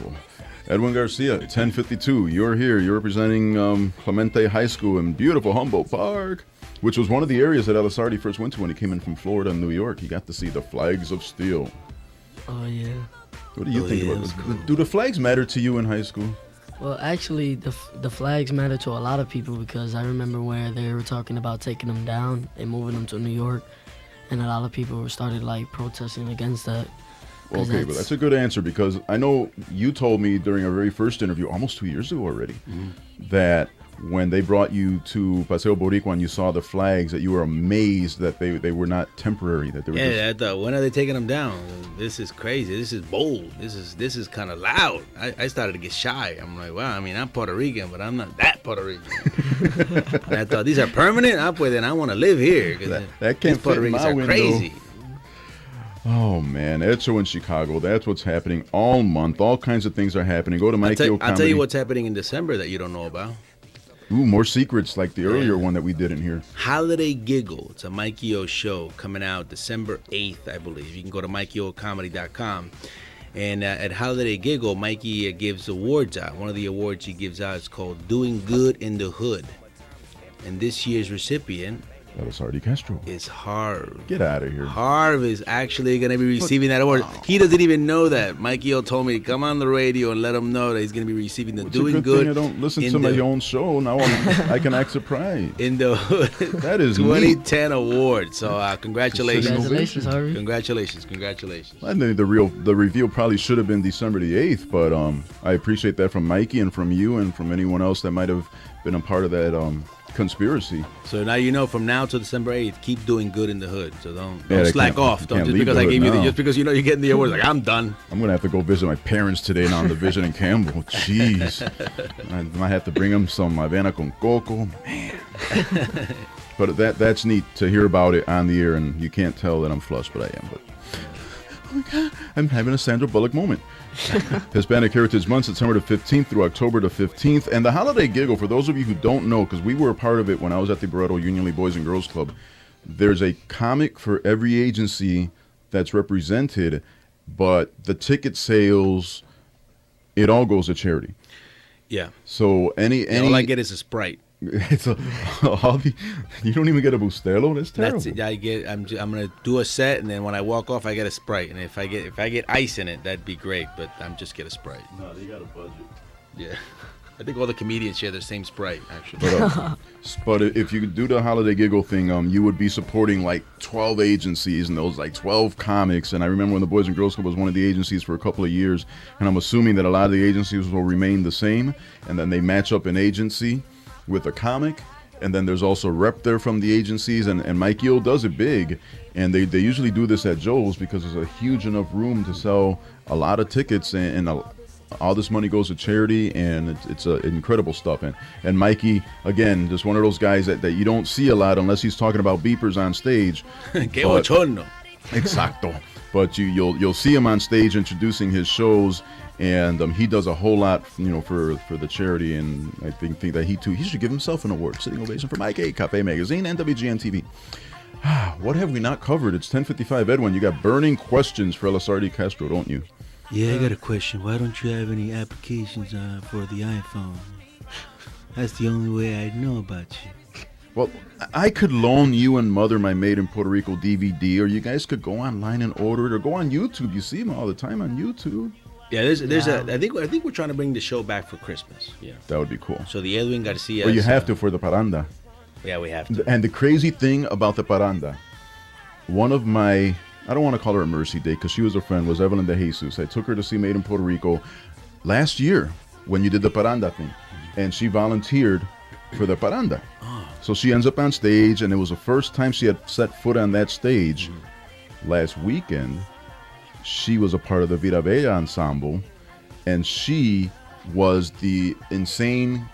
cool. Edwin Garcia, 1052. You're here. You're representing Clemente High School in beautiful Humboldt Park, which was one of the areas that Elizardi first went to when he came in from Florida and New York. He got to see the Flags of Steel. Oh, yeah. What do you think about this? Cool. Do the flags matter to you in high school? Well, actually, the flags matter to a lot of people because I remember where they were talking about taking them down and moving them to New York, and a lot of people started like protesting against that. Okay, but that's a good answer because I know you told me during our very first interview, almost 2 years ago already, that when they brought you to Paseo Boricua and you saw the flags, that you were amazed that they were not temporary. That they were I thought, when are they taking them down? This is crazy. This is bold. This is kind of loud. I started to get shy. I'm like, wow, I mean, I'm Puerto Rican, but I'm not that Puerto Rican. And I thought, these are permanent? Pues then I want to live here. That can't Puerto fit in Ricans my are window. crazy. Oh, man. Echo in Chicago. That's what's happening all month. All kinds of things are happening. Go to Mikey O Comedy. I'll tell you what's happening in December that you don't know about. Ooh, more secrets like the earlier one that we did in here. Holiday Giggle. It's a Mikey O show coming out December 8th, I believe. You can go to MikeyOComedy.com. And at Holiday Giggle, Mikey gives awards out. One of the awards he gives out is called Doing Good in the Hood. And this year's recipient Elizardi Castro is Harv. Get out of here. Harv is actually going to be receiving that award. He doesn't even know that. Mikey O told me to come on the radio and let him know that he's going to be receiving the Doing Good. I don't listen to my own show. Now I can act surprised. In the Hood. That is 2010 award. So congratulations. Congratulations, Harvey. Congratulations. I think the reveal probably should have been December the 8th, but I appreciate that from Mikey and from you and from anyone else that might have been a part of that conspiracy. So now you know, from now till December 8th, keep doing good in the hood. So don't slack off. Don't just because I gave you just because you know you're getting the award, like I'm done. I'm gonna have to go visit my parents today on the Vision in Campbell. Jeez, I might have to bring them some Havana con Coco, man. But that's neat to hear about it on the air, and you can't tell that I'm flushed, but I am. But oh my God, I'm having a Sandra Bullock moment. Hispanic Heritage Month, September the 15th through October the 15th. And the Holiday Giggle, for those of you who don't know, because we were a part of it when I was at the Barreto Union League Boys and Girls Club, there's a comic for every agency that's represented, but the ticket sales, it all goes to charity. Yeah. So any all I get is a Sprite. It's a hobby. You don't even get a Bustelo. That's terrible. That's it. I'm gonna do a set, and then when I walk off, I get a Sprite. And if I get ice in it, that'd be great. But I'm just get a Sprite. No, they got a budget. Yeah, I think all the comedians share the same Sprite, actually. But if you could do the Holiday Giggle thing, you would be supporting like 12 agencies and those like 12 comics. And I remember when the Boys and Girls Club was one of the agencies for a couple of years, and I'm assuming that a lot of the agencies will remain the same, and then they match up an agency with a comic, and then there's also rep there from the agencies, and Mikey O does it big, and they usually do this at Joe's because there's a huge enough room to sell a lot of tickets, and all this money goes to charity, and it's incredible stuff. And Mikey, again, just one of those guys that you don't see a lot unless he's talking about beepers on stage. Que bochorno. Exacto. But you'll see him on stage introducing his shows, and he does a whole lot, for the charity. And I think that he should give himself an award. Sitting ovation for Mike A, Cafe Magazine, and WGN TV. What have we not covered? It's 10:55. Edwin, you got burning questions for Elizardi Castro, don't you? Yeah, I got a question. Why don't you have any applications for the iPhone? That's the only way I know about you. Well, I could loan you and Mother My Maid in Puerto Rico DVD, or you guys could go online and order it, or go on YouTube. You see them all the time on YouTube. Yeah, I think we're trying to bring the show back for Christmas. Yeah, that would be cool. So the Edwin Garcia. Well, you have to for the paranda. Yeah, we have to. And the crazy thing about the paranda, one of my, I don't want to call her a mercy date because she was a friend, was Evelyn De Jesus. I took her to see Made in Puerto Rico last year when you did the paranda thing, and she volunteered for the paranda. So she ends up on stage, and it was the first time she had set foot on that stage. Last weekend, she was a part of the Vida Bella ensemble, and she was the insane